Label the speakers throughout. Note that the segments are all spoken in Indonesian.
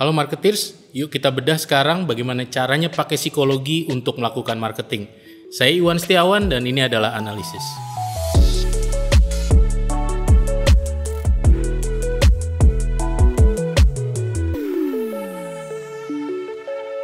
Speaker 1: Halo marketers, yuk kita bedah sekarang bagaimana caranya pakai psikologi untuk melakukan marketing. Saya Iwan Setiawan dan ini adalah analisis.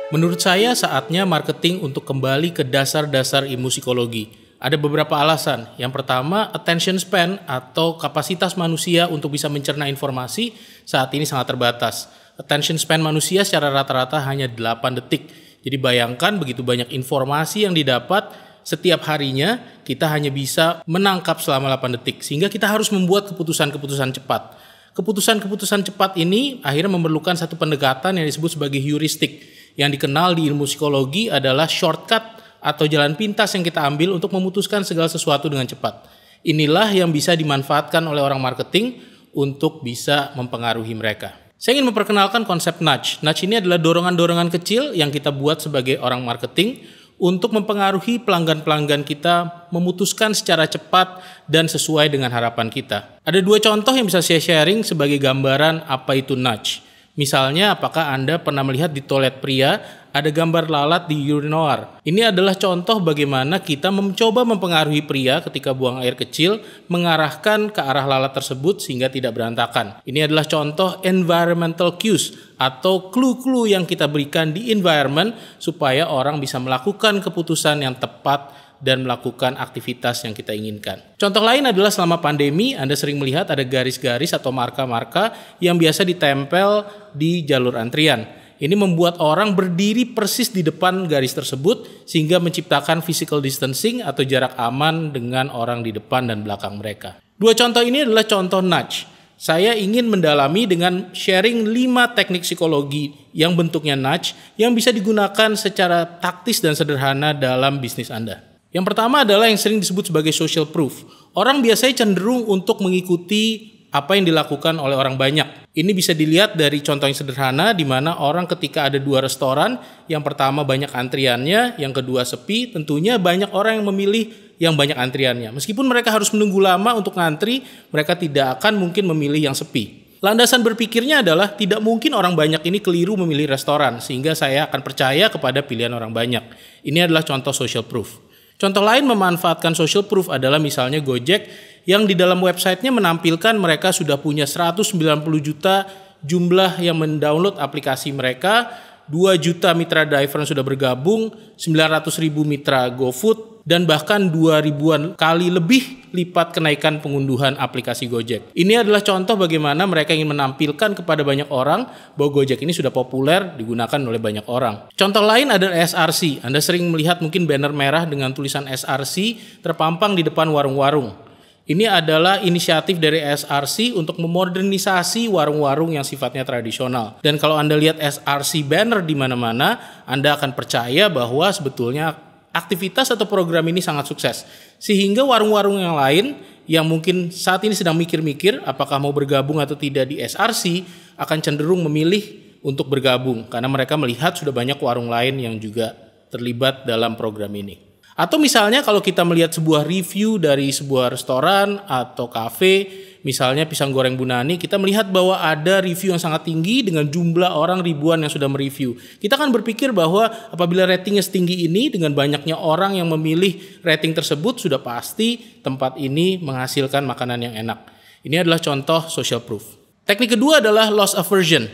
Speaker 1: Menurut saya saatnya marketing untuk kembali ke dasar-dasar ilmu psikologi. Ada beberapa alasan. Yang pertama, attention span atau kapasitas manusia untuk bisa mencerna informasi saat ini sangat terbatas. Attention span manusia secara rata-rata hanya 8 detik. Jadi bayangkan begitu banyak informasi yang didapat setiap harinya, kita hanya bisa menangkap selama 8 detik. Sehingga kita harus membuat keputusan-keputusan cepat. Keputusan-keputusan cepat ini akhirnya memerlukan satu pendekatan yang disebut sebagai heuristik. Yang dikenal di ilmu psikologi adalah shortcut atau jalan pintas yang kita ambil untuk memutuskan segala sesuatu dengan cepat. Inilah yang bisa dimanfaatkan oleh orang marketing untuk bisa mempengaruhi mereka. Saya ingin memperkenalkan konsep nudge. Nudge ini adalah dorongan-dorongan kecil yang kita buat sebagai orang marketing untuk mempengaruhi pelanggan-pelanggan kita memutuskan secara cepat dan sesuai dengan harapan kita. Ada 2 contoh yang bisa saya sharing sebagai gambaran apa itu nudge. Misalnya, apakah Anda pernah melihat di toilet pria ada gambar lalat di urinoir? Ini adalah contoh bagaimana kita mencoba mempengaruhi pria ketika buang air kecil mengarahkan ke arah lalat tersebut sehingga tidak berantakan. Ini adalah contoh environmental cues atau clue-clue yang kita berikan di environment supaya orang bisa melakukan keputusan yang tepat dan melakukan aktivitas yang kita inginkan. Contoh lain adalah selama pandemi, Anda sering melihat ada garis-garis atau marka-marka yang biasa ditempel di jalur antrian. Ini membuat orang berdiri persis di depan garis tersebut sehingga menciptakan physical distancing atau jarak aman dengan orang di depan dan belakang mereka. 2 contoh ini adalah contoh nudge. Saya ingin mendalami dengan sharing 5 teknik psikologi yang bentuknya nudge yang bisa digunakan secara taktis dan sederhana dalam bisnis Anda. Yang pertama adalah yang sering disebut sebagai social proof. Orang biasanya cenderung untuk mengikuti apa yang dilakukan oleh orang banyak. Ini bisa dilihat dari contoh yang sederhana di mana orang ketika ada 2 restoran, yang pertama banyak antriannya, yang kedua sepi, tentunya banyak orang yang memilih yang banyak antriannya. Meskipun mereka harus menunggu lama untuk ngantri, mereka tidak akan mungkin memilih yang sepi. Landasan berpikirnya adalah tidak mungkin orang banyak ini keliru memilih restoran, sehingga saya akan percaya kepada pilihan orang banyak. Ini adalah contoh social proof. Contoh lain memanfaatkan social proof adalah misalnya Gojek yang di dalam websitenya menampilkan mereka sudah punya 190 juta jumlah yang mendownload aplikasi mereka, 2 juta mitra driver yang sudah bergabung, 900 ribu mitra GoFood, dan bahkan 2.000-an kali lebih lipat kenaikan pengunduhan aplikasi Gojek. Ini adalah contoh bagaimana mereka ingin menampilkan kepada banyak orang bahwa Gojek ini sudah populer digunakan oleh banyak orang. Contoh lain adalah SRC. Anda sering melihat mungkin banner merah dengan tulisan SRC terpampang di depan warung-warung. Ini adalah inisiatif dari SRC untuk memodernisasi warung-warung yang sifatnya tradisional. Dan kalau Anda lihat SRC banner di mana-mana, Anda akan percaya bahwa sebetulnya aktivitas atau program ini sangat sukses. Sehingga warung-warung yang lain yang mungkin saat ini sedang mikir-mikir apakah mau bergabung atau tidak di SRC akan cenderung memilih untuk bergabung karena mereka melihat sudah banyak warung lain yang juga terlibat dalam program ini. Atau misalnya kalau kita melihat sebuah review dari sebuah restoran atau kafe, misalnya Pisang Goreng Bu Nani, kita melihat bahwa ada review yang sangat tinggi dengan jumlah orang ribuan yang sudah mereview. Kita kan berpikir bahwa apabila ratingnya setinggi ini dengan banyaknya orang yang memilih rating tersebut, sudah pasti tempat ini menghasilkan makanan yang enak. Ini adalah contoh social proof. Teknik kedua adalah loss aversion.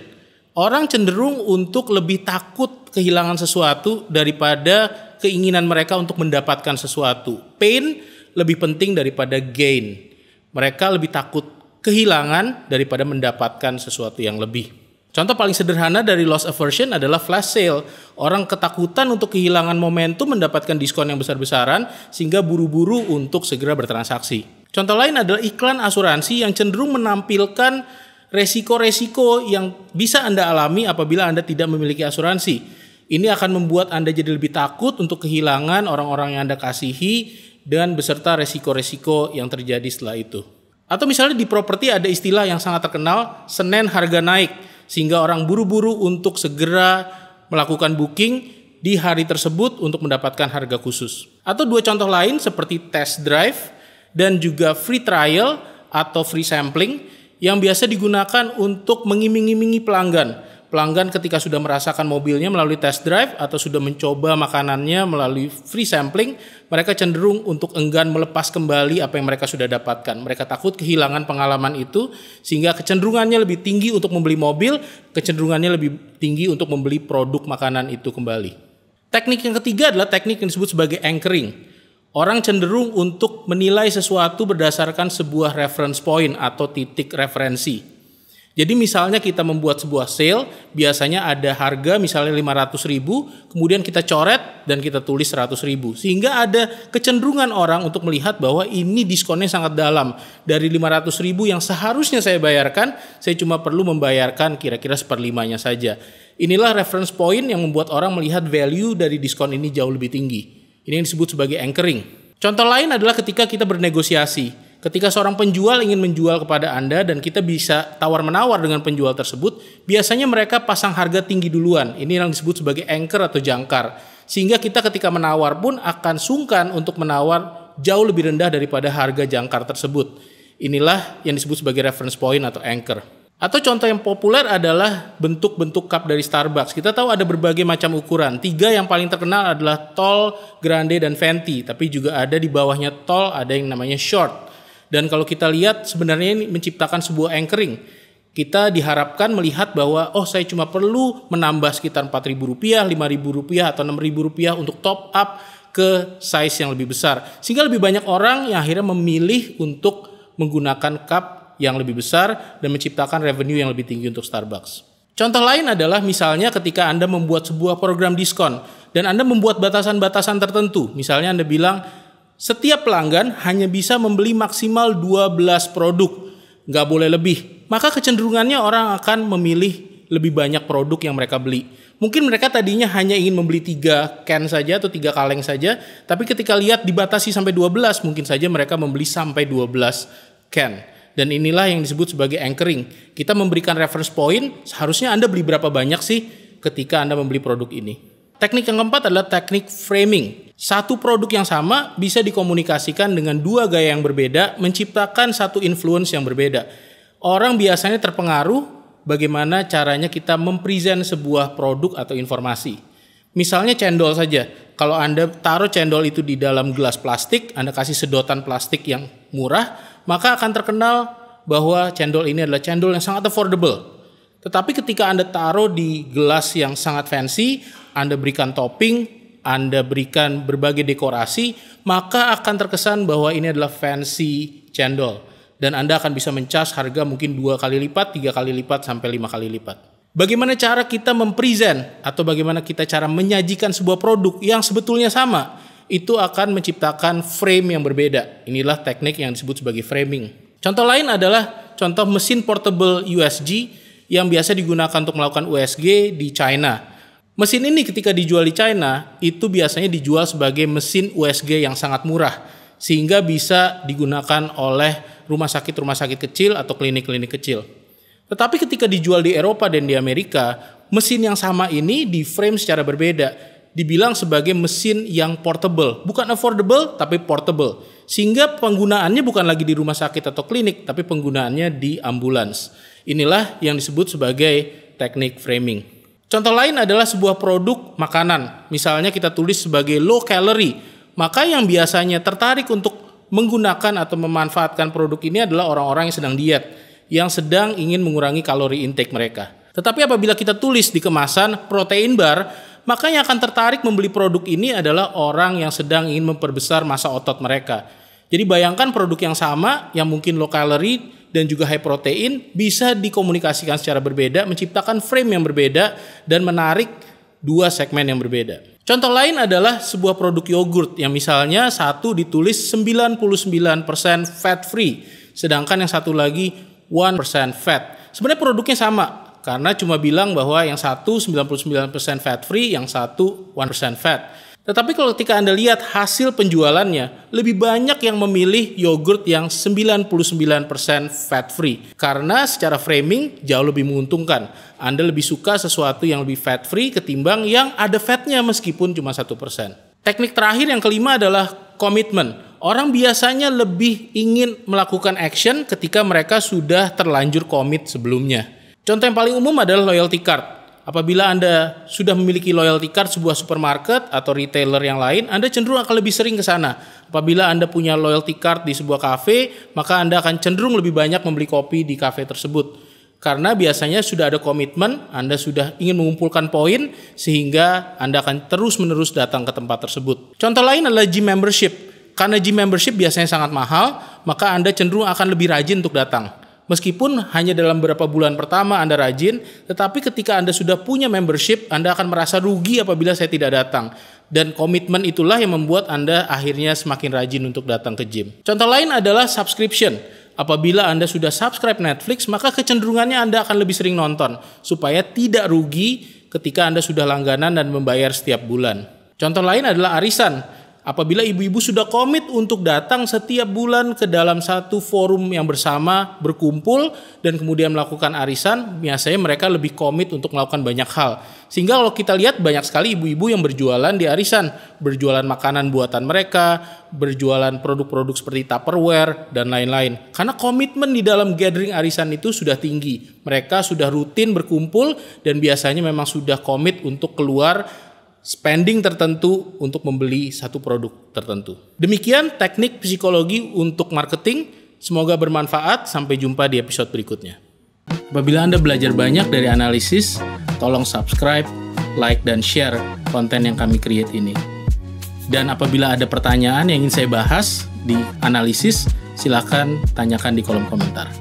Speaker 1: Orang cenderung untuk lebih takut kehilangan sesuatu daripada keinginan mereka untuk mendapatkan sesuatu. Pain lebih penting daripada gain. Mereka lebih takut kehilangan daripada mendapatkan sesuatu yang lebih. Contoh paling sederhana dari loss aversion adalah flash sale. Orang ketakutan untuk kehilangan momentum mendapatkan diskon yang besar-besaran sehingga buru-buru untuk segera bertransaksi. Contoh lain adalah iklan asuransi yang cenderung menampilkan resiko-resiko yang bisa Anda alami apabila Anda tidak memiliki asuransi. Ini akan membuat Anda jadi lebih takut untuk kehilangan orang-orang yang Anda kasihi dan beserta resiko-resiko yang terjadi setelah itu. Atau misalnya di properti ada istilah yang sangat terkenal, Senin harga naik, sehingga orang buru-buru untuk segera melakukan booking di hari tersebut untuk mendapatkan harga khusus. Atau 2 contoh lain seperti test drive dan juga free trial atau free sampling yang biasa digunakan untuk mengiming-imingi pelanggan. pelanggan ketika sudah merasakan mobilnya melalui test drive atau sudah mencoba makanannya melalui free sampling, mereka cenderung untuk enggan melepas kembali apa yang mereka sudah dapatkan. Mereka takut kehilangan pengalaman itu, sehingga kecenderungannya lebih tinggi untuk membeli mobil, kecenderungannya lebih tinggi untuk membeli produk makanan itu kembali. Teknik yang ketiga adalah teknik yang disebut sebagai anchoring. Orang cenderung untuk menilai sesuatu berdasarkan sebuah reference point atau titik referensi. Jadi misalnya kita membuat sebuah sale, biasanya ada harga misalnya 500.000, kemudian kita coret dan kita tulis 100.000. Sehingga ada kecenderungan orang untuk melihat bahwa ini diskonnya sangat dalam. Dari 500.000 yang seharusnya saya bayarkan, saya cuma perlu membayarkan kira-kira 1/5-nya saja. Inilah reference point yang membuat orang melihat value dari diskon ini jauh lebih tinggi. Ini yang disebut sebagai anchoring. Contoh lain adalah ketika kita bernegosiasi. Ketika seorang penjual ingin menjual kepada Anda dan kita bisa tawar-menawar dengan penjual tersebut, biasanya mereka pasang harga tinggi duluan. Ini yang disebut sebagai anchor atau jangkar. Sehingga kita ketika menawar pun akan sungkan untuk menawar jauh lebih rendah daripada harga jangkar tersebut. Inilah yang disebut sebagai reference point atau anchor. Atau contoh yang populer adalah bentuk-bentuk cup dari Starbucks. Kita tahu ada berbagai macam ukuran. 3 yang paling terkenal adalah tall, grande, dan venti. Tapi juga ada di bawahnya tall, ada yang namanya short. Dan kalau kita lihat sebenarnya ini menciptakan sebuah anchoring. Kita diharapkan melihat bahwa saya cuma perlu menambah sekitar Rp4.000, Rp5.000 atau Rp6.000 untuk top up ke size yang lebih besar. Sehingga lebih banyak orang yang akhirnya memilih untuk menggunakan cup yang lebih besar dan menciptakan revenue yang lebih tinggi untuk Starbucks. Contoh lain adalah misalnya ketika Anda membuat sebuah program diskon dan Anda membuat batasan-batasan tertentu. Misalnya Anda bilang, setiap pelanggan hanya bisa membeli maksimal 12 produk, nggak boleh lebih. Maka kecenderungannya orang akan memilih lebih banyak produk yang mereka beli. Mungkin mereka tadinya hanya ingin membeli 3 can saja atau 3 kaleng saja, tapi ketika lihat dibatasi sampai 12, mungkin saja mereka membeli sampai 12 can. Dan inilah yang disebut sebagai anchoring. Kita memberikan reference point, seharusnya Anda beli berapa banyak sih ketika Anda membeli produk ini. Teknik yang keempat adalah teknik framing. Satu produk yang sama bisa dikomunikasikan dengan 2 gaya yang berbeda, menciptakan satu influence yang berbeda. Orang biasanya terpengaruh bagaimana caranya kita mempresent sebuah produk atau informasi. Misalnya cendol saja. Kalau Anda taruh cendol itu di dalam gelas plastik, Anda kasih sedotan plastik yang murah, maka akan terkenal bahwa cendol ini adalah cendol yang sangat affordable. Tetapi ketika Anda taruh di gelas yang sangat fancy, Anda berikan topping, Anda berikan berbagai dekorasi, maka akan terkesan bahwa ini adalah fancy cendol. Dan Anda akan bisa mencas harga mungkin 2 kali lipat, 3 kali lipat, sampai 5 kali lipat. Bagaimana cara kita mempresent atau bagaimana kita cara menyajikan sebuah produk yang sebetulnya sama, itu akan menciptakan frame yang berbeda. Inilah teknik yang disebut sebagai framing. Contoh lain adalah contoh mesin portable USG yang biasa digunakan untuk melakukan USG di China. Mesin ini ketika dijual di China, itu biasanya dijual sebagai mesin USG yang sangat murah, sehingga bisa digunakan oleh rumah sakit kecil atau klinik-klinik kecil. Tetapi ketika dijual di Eropa dan di Amerika, mesin yang sama ini di frame secara berbeda, dibilang sebagai mesin yang portable, bukan affordable tapi portable, sehingga penggunaannya bukan lagi di rumah sakit atau klinik, tapi penggunaannya di ambulans. Inilah yang disebut sebagai teknik framing. Contoh lain adalah sebuah produk makanan. Misalnya kita tulis sebagai low calorie. Maka yang biasanya tertarik untuk menggunakan atau memanfaatkan produk ini adalah orang-orang yang sedang diet, yang sedang ingin mengurangi kalori intake mereka. Tetapi apabila kita tulis di kemasan protein bar, maka yang akan tertarik membeli produk ini adalah orang yang sedang ingin memperbesar massa otot mereka. Jadi bayangkan produk yang sama, yang mungkin low calorie dan juga high protein, bisa dikomunikasikan secara berbeda, menciptakan frame yang berbeda, dan menarik 2 segmen yang berbeda. Contoh lain adalah sebuah produk yogurt yang misalnya satu ditulis 99% fat free, sedangkan yang satu lagi 1% fat. Sebenarnya produknya sama, karena cuma bilang bahwa yang satu 99% fat free, yang satu 1% fat. Tetapi kalau ketika Anda lihat hasil penjualannya, lebih banyak yang memilih yogurt yang 99% fat free. Karena secara framing jauh lebih menguntungkan. Anda lebih suka sesuatu yang lebih fat free ketimbang yang ada fatnya meskipun cuma 1%. Teknik terakhir yang kelima adalah komitmen. Orang biasanya lebih ingin melakukan action ketika mereka sudah terlanjur komit sebelumnya. Contoh yang paling umum adalah loyalty card. Apabila Anda sudah memiliki loyalty card sebuah supermarket atau retailer yang lain, Anda cenderung akan lebih sering ke sana. Apabila Anda punya loyalty card di sebuah kafe, maka Anda akan cenderung lebih banyak membeli kopi di kafe tersebut. Karena biasanya sudah ada komitmen, Anda sudah ingin mengumpulkan poin, sehingga Anda akan terus-menerus datang ke tempat tersebut. Contoh lain adalah gym membership. Karena gym membership biasanya sangat mahal, maka Anda cenderung akan lebih rajin untuk datang. Meskipun hanya dalam beberapa bulan pertama Anda rajin, tetapi ketika Anda sudah punya membership, Anda akan merasa rugi apabila saya tidak datang. Dan komitmen itulah yang membuat Anda akhirnya semakin rajin untuk datang ke gym. Contoh lain adalah subscription. Apabila Anda sudah subscribe Netflix, maka kecenderungannya Anda akan lebih sering nonton, supaya tidak rugi ketika Anda sudah langganan dan membayar setiap bulan. Contoh lain adalah arisan. Apabila ibu-ibu sudah komit untuk datang setiap bulan ke dalam satu forum yang bersama, berkumpul, dan kemudian melakukan arisan, biasanya mereka lebih komit untuk melakukan banyak hal. Sehingga kalau kita lihat banyak sekali ibu-ibu yang berjualan di arisan, berjualan makanan buatan mereka, berjualan produk-produk seperti Tupperware, dan lain-lain. Karena komitmen di dalam gathering arisan itu sudah tinggi. Mereka sudah rutin berkumpul dan biasanya memang sudah komit untuk keluar spending tertentu untuk membeli satu produk tertentu. Demikian teknik psikologi untuk marketing. Semoga bermanfaat. Sampai jumpa di episode berikutnya. Apabila Anda belajar banyak dari analisis, tolong subscribe, like, dan share konten yang kami create ini. Dan apabila ada pertanyaan yang ingin saya bahas di analisis, silakan tanyakan di kolom komentar.